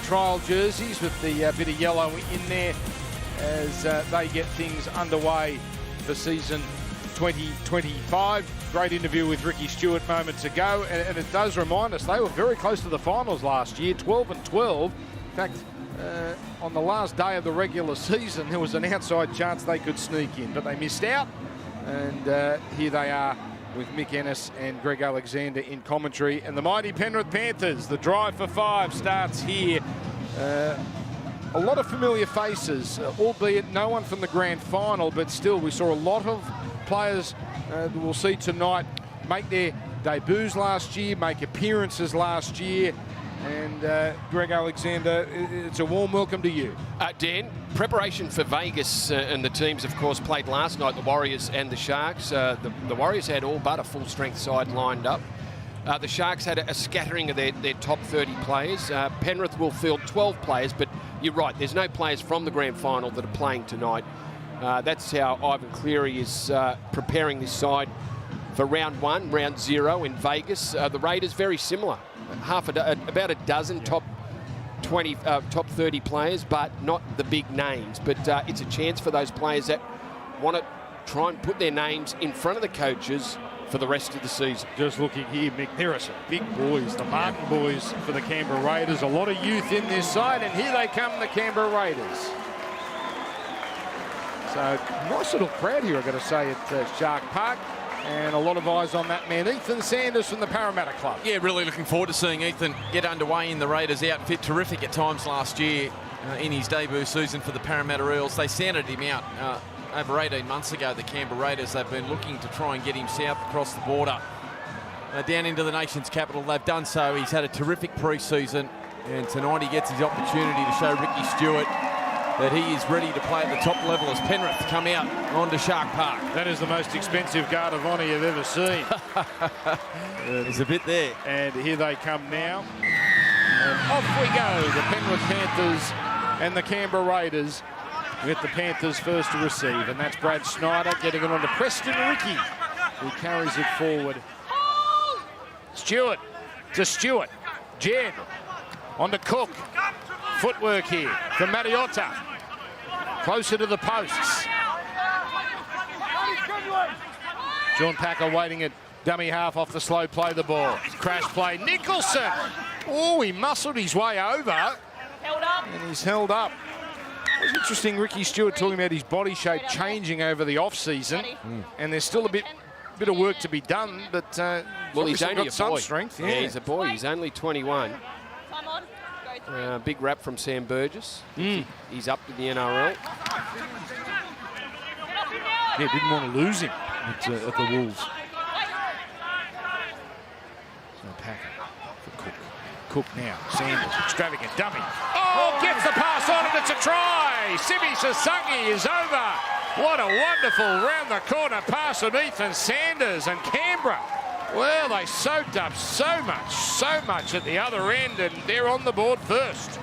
trial jerseys with the bit of yellow in there as they get things underway for season 2025. Great interview with Ricky Stewart moments ago, and it does remind us they were very close to the finals last year, 12-12. In fact, on the last day of the regular season, there was an outside chance they could sneak in, but they missed out. And here they are with Mick Ennis and Greg Alexander in commentary. And the mighty Penrith Panthers, the drive for 5 starts here. A lot of familiar faces, albeit no one from the grand final, but still we saw a lot of players that we'll see tonight make their debuts last year, make appearances last year. And Greg Alexander, it's a warm welcome to you. Dan, preparation for Vegas, and the teams, of course, played last night, the Warriors and the Sharks. The Warriors had all but a full-strength side lined up. The Sharks had a scattering of their top 30 players. Penrith will field 12 players, but you're right, there's no players from the grand final that are playing tonight. That's how Ivan Cleary is preparing this side for round 1, round 0 in Vegas. The Raiders, very similar. About a dozen top 30 players, but not the big names. But it's a chance for those players that want to try and put their names in front of the coaches for the rest of the season. Just looking here, Mick, there are some big boys, the Martin boys for the Canberra Raiders. A lot of youth in this side, and here they come, the Canberra Raiders. So nice little crowd here, I've got to say, at Shark Park. And a lot of eyes on that man, Ethan Sanders from the Parramatta Club. Yeah, really looking forward to seeing Ethan get underway in the Raiders outfit. Terrific at times last year in his debut season for the Parramatta Eels. They sounded him out over 18 months ago, the Canberra Raiders. They've been looking to try and get him south across the border, down into the nation's capital. They've done so. He's had a terrific pre-season, and tonight he gets his opportunity to show Ricky Stewart that he is ready to play at the top level as Penrith come out onto Shark Park. That is the most expensive guard of honour you've ever seen. There's a bit there. And here they come now. And off we go, the Penrith Panthers and the Canberra Raiders, with the Panthers first to receive. And that's Brad Snyder getting it on to Preston Ricky, who carries it forward. Stewart to Stewart. Jed on to Cook. Footwork here from Mariotta. Closer to the posts. John Packer waiting at dummy half off the slow play the ball. Crash play. Nicholson. Oh, he muscled his way over. Held up. And he's held up. It was interesting, Ricky Stewart talking about his body shape changing over the off-season. And there's still a bit of work to be done, but well, he's only got a some boy. strength. Yeah, he's a boy. He's only 21. Come on. Big rap from Sam Burgess. He's up to the NRL. Yeah, didn't want to lose him at the Wolves. So Packer for Cook. Cook now. Sanders, extravagant dummy. Oh, gets the pass on and it's a try. Simi Sasangi is over. What a wonderful round the corner pass of Ethan Sanders, and Canberra. Well, they soaked up so much at the other end, and they're on the board first.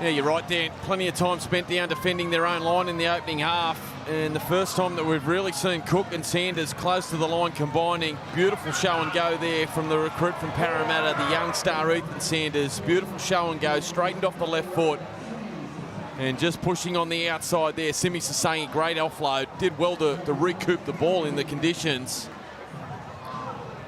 Yeah, you're right, Dan. Plenty of time spent down defending their own line in the opening half. And the first time that we've really seen Cook and Sanders close to the line combining. Beautiful show and go there from the recruit from Parramatta, the young star Ethan Sanders. Beautiful show and go, straightened off the left foot. And just pushing on the outside there. Simi Sasangi, great offload. Did well to recoup the ball in the conditions.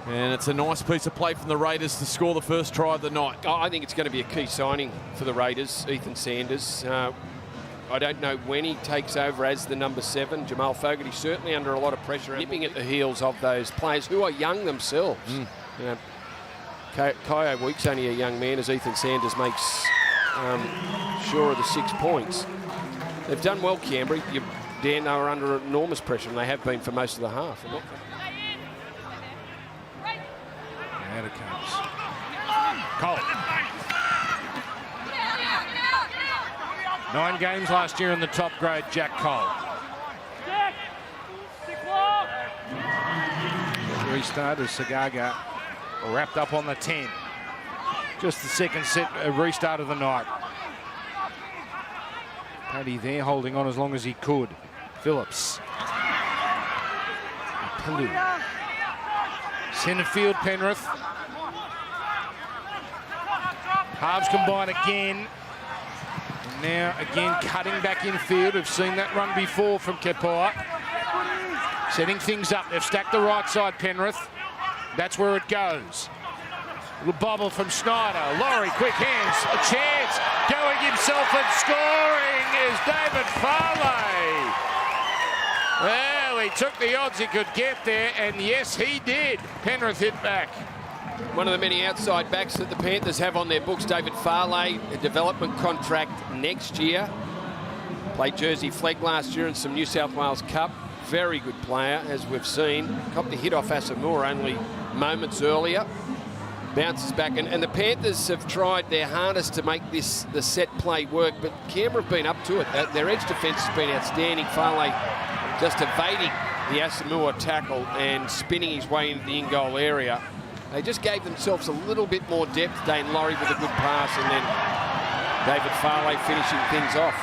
And it's a nice piece of play from the Raiders to score the first try of the night. Oh, I think it's going to be a key signing for the Raiders, Ethan Sanders. I don't know when he takes over as the number 7. Jamal Fogarty certainly under a lot of pressure, nipping at the heels of those players who are young themselves. You know, Kyo Week's only a young man, as Ethan Sanders makes sure of the 6 points. They've done well, Canberra. Dan, they were under enormous pressure, and they have been for most of the half. Out it comes. Cole. 9 games last year in the top grade, Jack Cole. Restart as Sagaga wrapped up on the 10. Just the second set restart of the night. Paddy there holding on as long as he could. Phillips. Pelou. Centre field, Penrith. Halves combine again. And now again cutting back in field. We've seen that run before from Kepai. Setting things up. They've stacked the right side, Penrith. That's where it goes. Little bobble from Schneider. Laurie, quick hands. A chance. Going himself and scoring is David Farley. Well, he took the odds he could get there, and yes, he did. Penrith hit back. One of the many outside backs that the Panthers have on their books, David Farley, a development contract next year. Played Jersey Flegg last year in some New South Wales Cup. Very good player, as we've seen. Copped the hit off Asamoah only moments earlier. Bounces back, and the Panthers have tried their hardest to make the set play work, but Canberra have been up to it. Their edge defence has been outstanding. Farley just evading the Asamoah tackle and spinning his way into the in-goal area. They just gave themselves a little bit more depth. Dane Laurie with a good pass, and then David Farley finishing things off.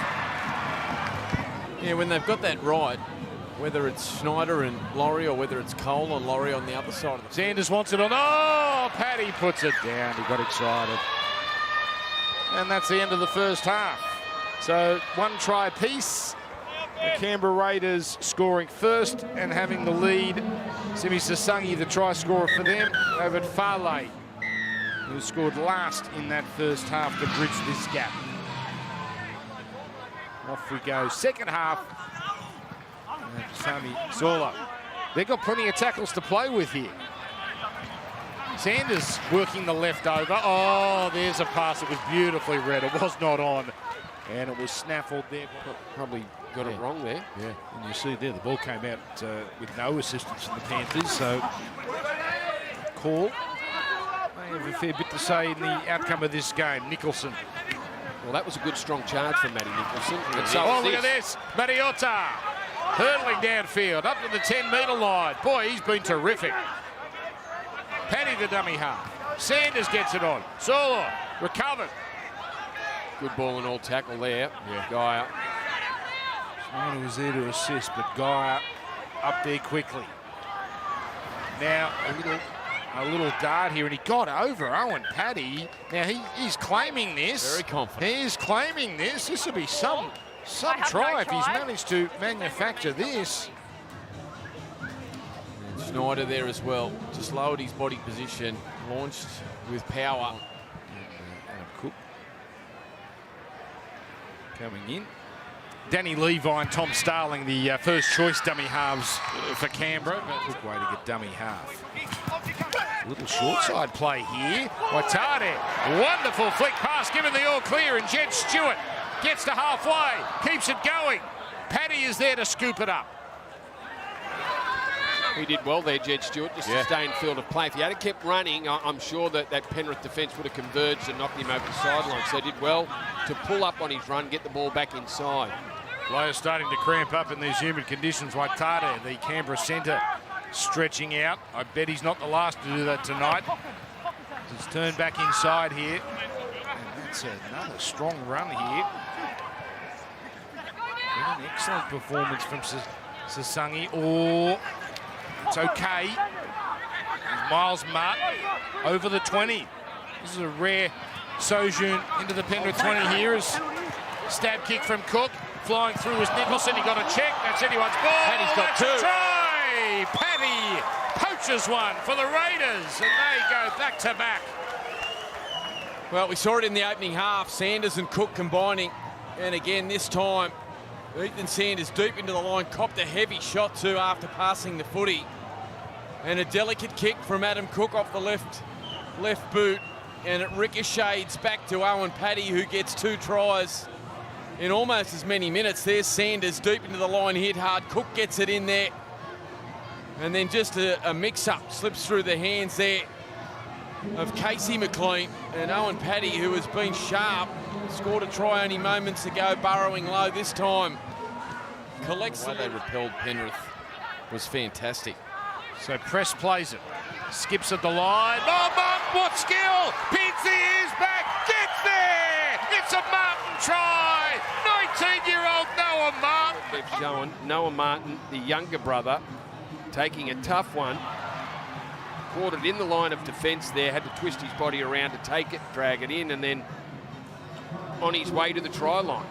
Yeah, when they've got that right, whether it's Schneider and Laurie or whether it's Cole and Laurie on the other side of the... Sanders wants it on. Oh, Paddy puts it down. He got excited. And that's the end of the first half. So 1 try apiece. The Canberra Raiders scoring first and having the lead. Simi Sasangi, the try scorer for them, over Farley, who scored last in that first half to bridge this gap. Off we go. Second half. Sami Solo. They've got plenty of tackles to play with here. Sanders working the left over. Oh, there's a pass that was beautifully read. It was not on. And it was snaffled there. Probably got it wrong there. Yeah, and you see there, the ball came out with no assistance from the Panthers, so call. They have a fair bit to say in the outcome of this game. Nicholson. Well, that was a good strong charge from Matty Nicholson. And so Oh, look at this. Mariota hurtling downfield, up to the 10-metre line. Boy, he's been terrific. Paddy the dummy half. Sanders gets it on. Solo recovered. Good ball and all tackle there. Yeah. Guy Schneider was there to assist, but Guy up there quickly. Now a little dart here, and he got over Owen Paddy. Now he's claiming this. Very confident. He's claiming this. This will be some try if he's managed to manufacture this. And Schneider there as well. Just lowered his body position, launched with power. Adam Cook coming in. Danny Levi and Tom Starling, the first choice dummy halves for Canberra. But good way to get dummy half. Little short side play here. Watade, wonderful flick pass, given the all clear, and Jed Stewart gets to halfway, keeps it going. Paddy is there to scoop it up. He did well there, Jed Stewart, just to stay in field of play. If he had kept running, I'm sure that Penrith defence would have converged and knocked him over the sideline. So he did well to pull up on his run, get the ball back inside. Players starting to cramp up in these humid conditions. Watade, the Canberra centre, stretching out. I bet he's not the last to do that tonight. He's turned back inside here. And that's another strong run here. An excellent performance from Sasangi. Oh, it's okay. Miles Martin over the 20. This is a rare sojourn into the Penrith 20 here. As stab kick from Cook. Flying through was Nicholson. He got a check. That's anyone's ball. Paddy's got two. Try! Paddy poaches one for the Raiders, and they go back to back. Well, we saw it in the opening half. Sanders and Cook combining. And again, this time, Ethan Sanders deep into the line, copped a heavy shot too after passing the footy. And a delicate kick from Adam Cook off the left boot. And it ricochets back to Owen Paddy, who gets 2 tries in almost as many minutes. There's Sanders deep into the line, hit hard. Cook gets it in there. And then just a mix-up slips through the hands there of Casey McLean. And Owen Paddy, who has been sharp, scored a try only moments ago, burrowing low this time. Collects the... They repelled Penrith was fantastic. So Press plays it. Skips at the line. Oh, Martin, what skill! Pins the ears back, gets there! It's a Martin try! 19-year-old Noah Martin. Keeps going. Noah Martin, the younger brother, taking a tough one. caught it in the line of defence there, had to twist his body around to take it, drag it in, and then on his way to the try line.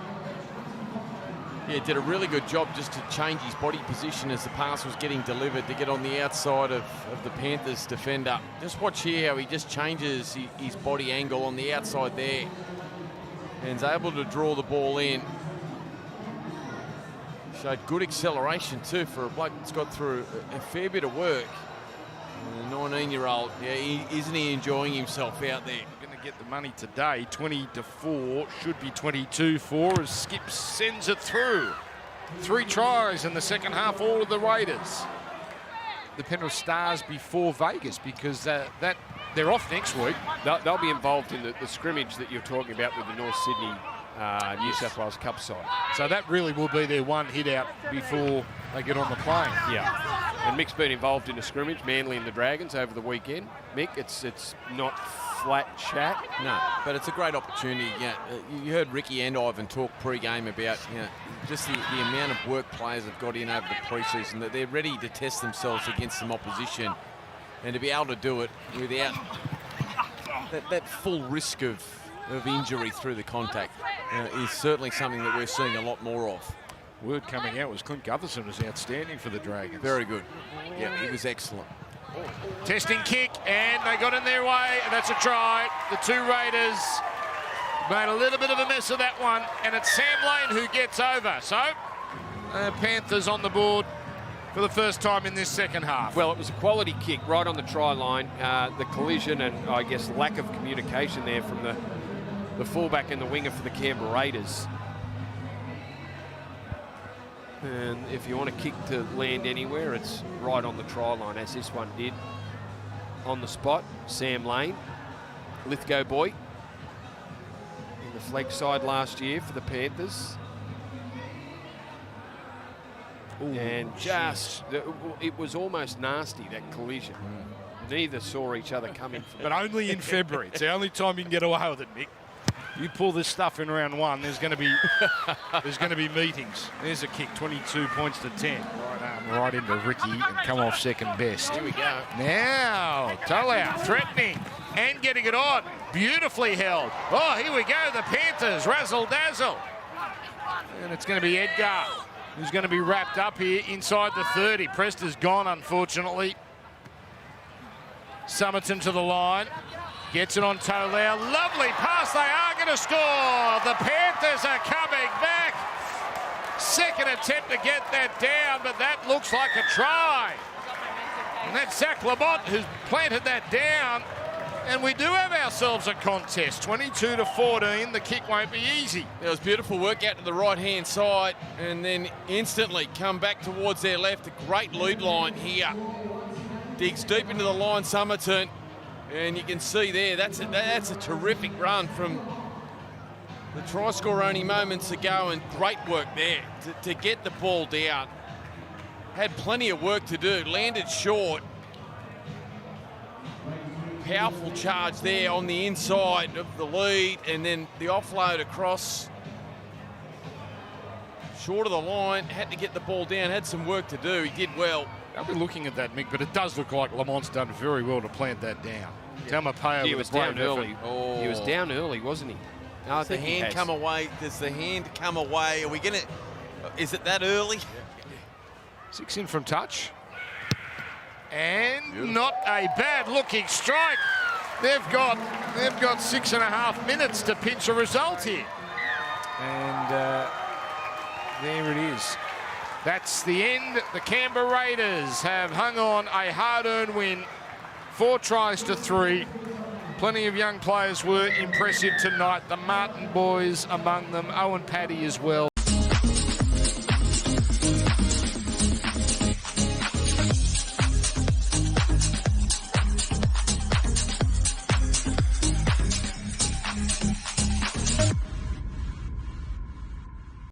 Yeah, did a really good job just to change his body position as the pass was getting delivered to get on the outside of the Panthers defender. Just watch here how he just changes his body angle on the outside there and is able to draw the ball in. Showed good acceleration too for a bloke that's got through a fair bit of work. And the 19-year-old, yeah, isn't he enjoying himself out there? Going to get the money today, 20-4, should be 22-4 as Skip sends it through. 3 tries in the second half, all of the Raiders. The Penrith Stars before Vegas because they're off next week. They'll be involved in the scrimmage that you're talking about with the North Sydney New South Wales Cup side. So that really will be their one hit out before they get on the plane. Yeah. And Mick's been involved in a scrimmage, Manly and the Dragons over the weekend. Mick, it's not flat chat. No, but it's a great opportunity. Yeah, you heard Ricky and Ivan talk pre-game about just the amount of work players have got in over the pre-season, that they're ready to test themselves against some opposition, and to be able to do it without that full risk of injury through the contact is certainly something that we're seeing a lot more of. Word coming out was Clint Gutherson was outstanding for the Dragons. Very good. Yeah, he was excellent. Testing kick, and they got in their way, and that's a try. The 2 Raiders made a little bit of a mess of that one, and it's Sam Lane who gets over. So, Panthers on the board for the first time in this second half. Well, it was a quality kick right on the try line. The collision and, I guess, lack of communication there from the fullback and the winger for the Canberra Raiders. And if you want a kick to land anywhere, it's right on the try line, as this one did. On the spot, Sam Lane, Lithgow boy, in the flag side last year for the Panthers. Ooh, and just, it was almost nasty, that collision. Neither saw each other coming. But only in February. It's the only time you can get away with it, Mick. You pull this stuff in round 1, there's going to be meetings. There's a kick, 22 points to 10. Right into Ricky and come off second best. Here we go. Now, Tolau threatening and getting it on. Beautifully held. Oh, here we go, the Panthers, razzle-dazzle. And it's going to be Edgar who's going to be wrapped up here inside the 30. Prester's gone, unfortunately. Somerton to the line. Gets it on Tolau. Lovely pass. They are going to score. The Panthers are coming back. Second attempt to get that down, but that looks like a try. And that's Zach Lamont who's planted that down. And we do have ourselves a contest. 22-14. The kick won't be easy. It was beautiful work out to the right-hand side and then instantly come back towards their left. A great lead line here. Digs deep into the line, Somerton. And you can see there, that's a terrific run from the try scorer only moments ago, and great work there to get the ball down. Had plenty of work to do, landed short. Powerful charge there on the inside of the lead, and then the offload across. Short of the line, had to get the ball down, had some work to do, he did well. I'll be looking at that, Mick, but it does look like Lamont's done very well to plant that down. Taumapea He was down early. Oh. He was down early, wasn't he? No, Does the hand come away? Does the hand come away? Are we going to... Is it that early? 6 in from touch. And not a bad looking strike. They've got 6.5 minutes to pinch a result here. And there it is. That's the end. The Canberra Raiders have hung on a hard-earned win. 4 tries to 3. Plenty of young players were impressive tonight. The Martin boys among them, Owen Paddy as well.